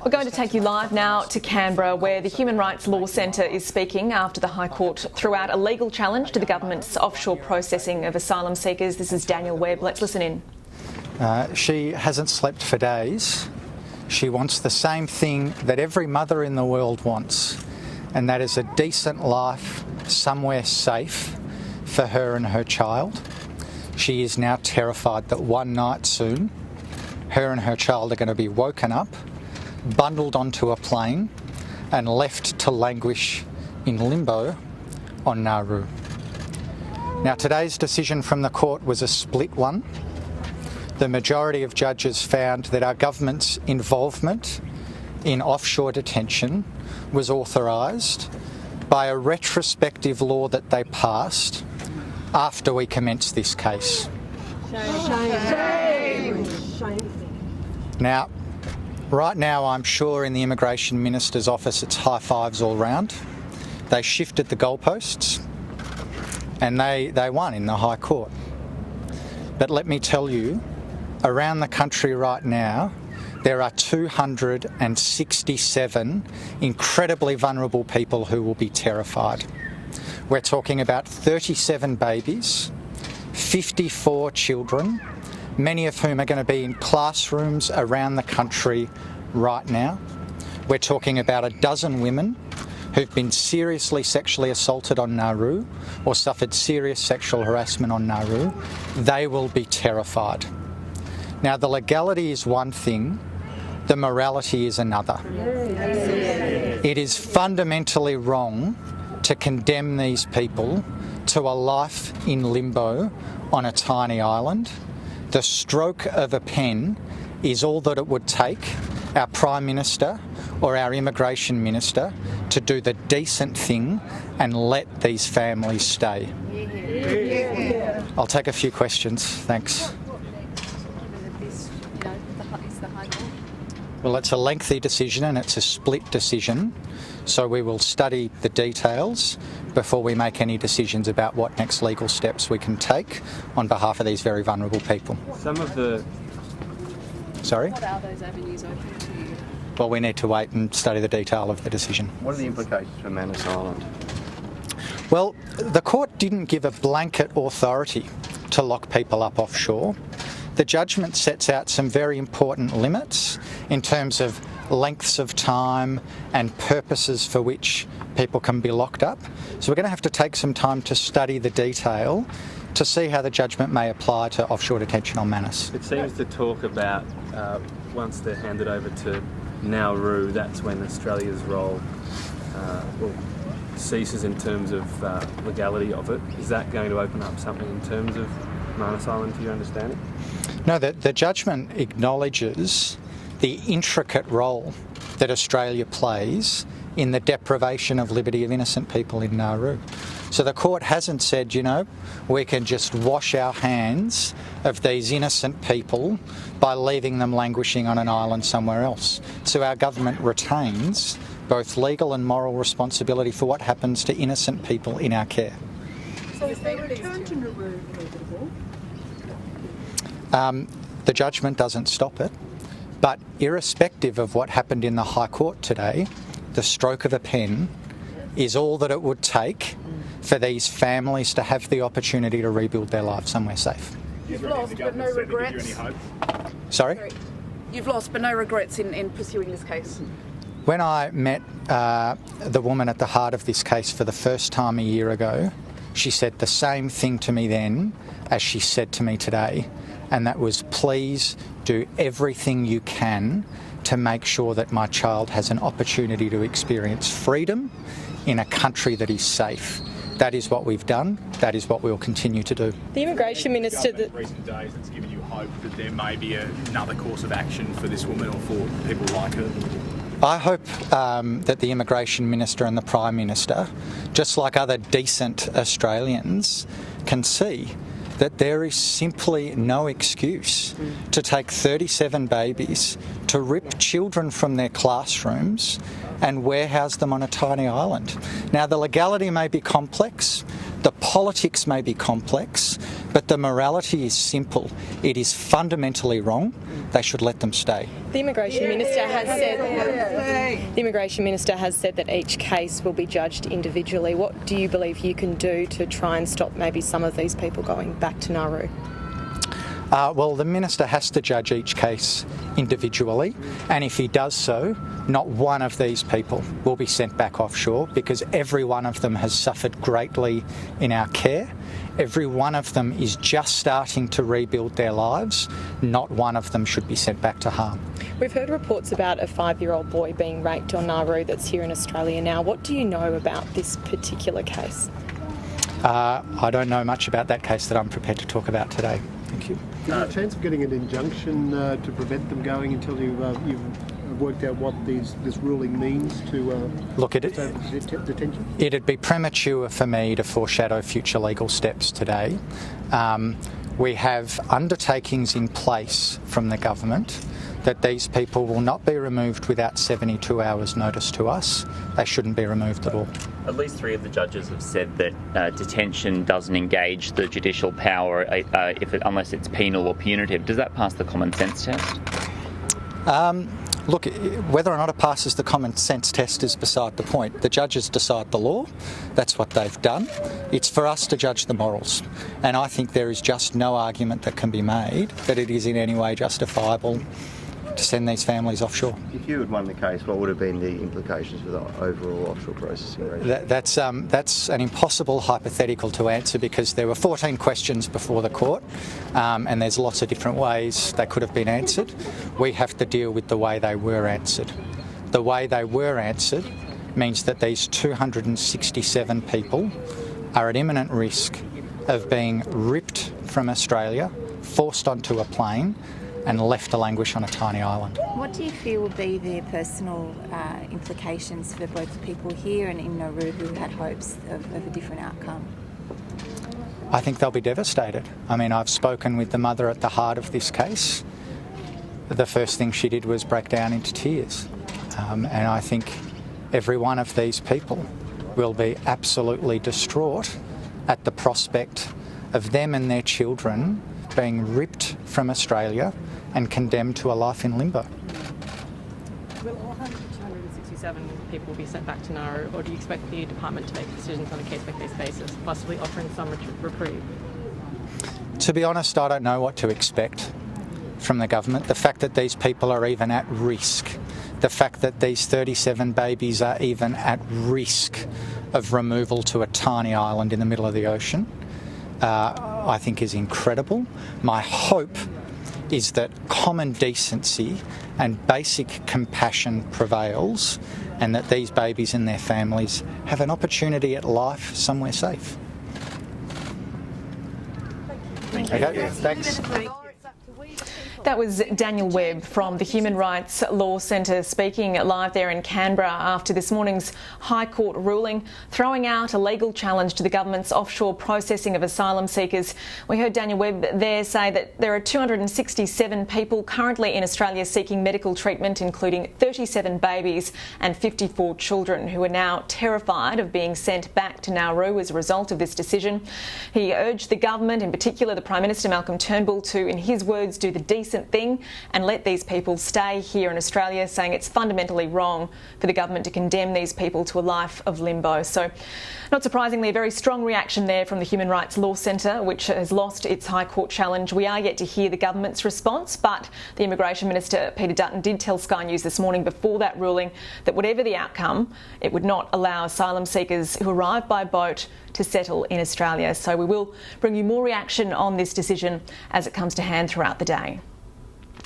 We're going to take you live now to Canberra, where the Human Rights Law Centre is speaking after the High Court threw out a legal challenge to the government's offshore processing of asylum seekers. This is Daniel Webb. Let's listen in. She hasn't slept for days. She wants the same thing that every mother in the world wants, and that is a decent life somewhere safe for her and her child. She is now terrified that one night soon, her and her child are going to be woken up, bundled onto a plane and left to languish in limbo on Nauru. Now, today's decision from the court was a split one. The majority of judges found that our government's involvement in offshore detention was authorised by a retrospective law that they passed after we commenced this case. Shame. Now, right now, I'm sure in the Immigration Minister's office it's high fives all round. They shifted the goalposts and they won in the High Court. But let me tell you, around the country right now, there are 267 incredibly vulnerable people who will be terrified. We're talking about 37 babies, 54 children, many of whom are going to be in classrooms around the country right now. We're talking about a dozen women who've been seriously sexually assaulted on Nauru or suffered serious sexual harassment on Nauru. They will be terrified. Now, the legality is one thing, the morality is another. It is fundamentally wrong to condemn these people to a life in limbo on a tiny island. The stroke of a pen is all that it would take our Prime Minister or our Immigration Minister to do the decent thing and let these families stay. I'll take a few questions. Thanks. Well, it's a lengthy decision and it's a split decision, so we will study the details before we make any decisions about what next legal steps we can take on behalf of these very vulnerable people. Sorry? What are those avenues open to you? Well, we need to wait and study the detail of the decision. What are the implications for Manus Island? Well, the court didn't give a blanket authority to lock people up offshore. The judgment sets out some very important limits in terms of lengths of time and purposes for which people can be locked up. So we're going to have to take some time to study the detail to see how the judgment may apply to offshore detention on Manus. It seems to talk about once they're handed over to Nauru, that's when Australia's role ceases in terms of legality of it. Is that going to open up something in terms of Manus Island, to your understanding? No, the judgment acknowledges the intricate role that Australia plays in the deprivation of liberty of innocent people in Nauru. So the court hasn't said, we can just wash our hands of these innocent people by leaving them languishing on an island somewhere else. So our government retains both legal and moral responsibility for what happens to innocent people in our care. So is their return to Nauru inevitable? The judgment doesn't stop it, but irrespective of what happened in the High Court today, the stroke of a pen is all that it would take for these families to have the opportunity to rebuild their lives somewhere safe. You've lost, but no regrets. Sorry? You've lost, but no regrets in pursuing this case. When I met the woman at the heart of this case for the first time a year ago, she said the same thing to me then as she said to me today, and that was, please do everything you can to make sure that my child has an opportunity to experience freedom in a country that is safe. That is what we've done. That is what we'll continue to do. The Immigration Minister... In recent days, it's given you hope that there may be another course of action for this woman or for people like her? I hope that the Immigration Minister and the Prime Minister, just like other decent Australians, can see that there is simply no excuse to take 37 babies, to rip children from their classrooms and warehouse them on a tiny island. Now, the legality may be complex. The politics may be complex, but the morality is simple. It is fundamentally wrong. They should let them stay. The Immigration Minister has said that each case will be judged individually. What do you believe you can do to try and stop maybe some of these people going back to Nauru? Well, the Minister has to judge each case individually, and if he does so, not one of these people will be sent back offshore, because every one of them has suffered greatly in our care. Every one of them is just starting to rebuild their lives. Not one of them should be sent back to harm. We've heard reports about a 5-year-old boy being raped on Nauru that's here in Australia now. What do you know about this particular case? I don't know much about that case that I'm prepared to talk about today. Thank you. Is there a chance of getting an injunction to prevent them going until you've worked out what this ruling means to detention? It'd be premature for me to foreshadow future legal steps today. We have undertakings in place from the government that these people will not be removed without 72 hours notice to us. They shouldn't be removed at all. At least 3 of the judges have said that detention doesn't engage the judicial power unless it's penal or punitive. Does that pass the common sense test? Look, whether or not it passes the common sense test is beside the point. The judges decide the law. That's what they've done. It's for us to judge the morals. And I think there is just no argument that can be made that it is in any way justifiable to send these families offshore. If you had won the case, what would have been the implications for the overall offshore processing regime? That's an impossible hypothetical to answer, because there were 14 questions before the court, and there's lots of different ways they could have been answered. We have to deal with the way they were answered. The way they were answered means that these 267 people are at imminent risk of being ripped from Australia, forced onto a plane, and left to languish on a tiny island. What do you feel will be the personal implications for both the people here and in Nauru who had hopes of a different outcome? I think they'll be devastated. I mean, I've spoken with the mother at the heart of this case. The first thing she did was break down into tears. And I think every one of these people will be absolutely distraught at the prospect of them and their children being ripped from Australia and condemned to a life in limbo. Will all 267 people be sent back to Nauru, or do you expect the department to make decisions on a case-by-case basis, possibly offering some reprieve? To be honest, I don't know what to expect from the government. The fact that these people are even at risk, the fact that these 37 babies are even at risk of removal to a tiny island in the middle of the ocean, I think is incredible. My hope is that common decency and basic compassion prevails, and that these babies and their families have an opportunity at life somewhere safe. Thank you. Okay, thanks. That was Daniel Webb from the Human Rights Law Centre speaking live there in Canberra after this morning's High Court ruling throwing out a legal challenge to the government's offshore processing of asylum seekers. We heard Daniel Webb there say that there are 267 people currently in Australia seeking medical treatment, including 37 babies and 54 children who are now terrified of being sent back to Nauru as a result of this decision. He urged the government, in particular the Prime Minister Malcolm Turnbull, to, in his words, do the decent thing and let these people stay here in Australia, saying it's fundamentally wrong for the government to condemn these people to a life of limbo. So, not surprisingly, a very strong reaction there from the Human Rights Law Centre, which has lost its High Court challenge. We are yet to hear the government's response, but the Immigration Minister, Peter Dutton, did tell Sky News this morning before that ruling that whatever the outcome, it would not allow asylum seekers who arrive by boat to settle in Australia. So we will bring you more reaction on this decision as it comes to hand throughout the day.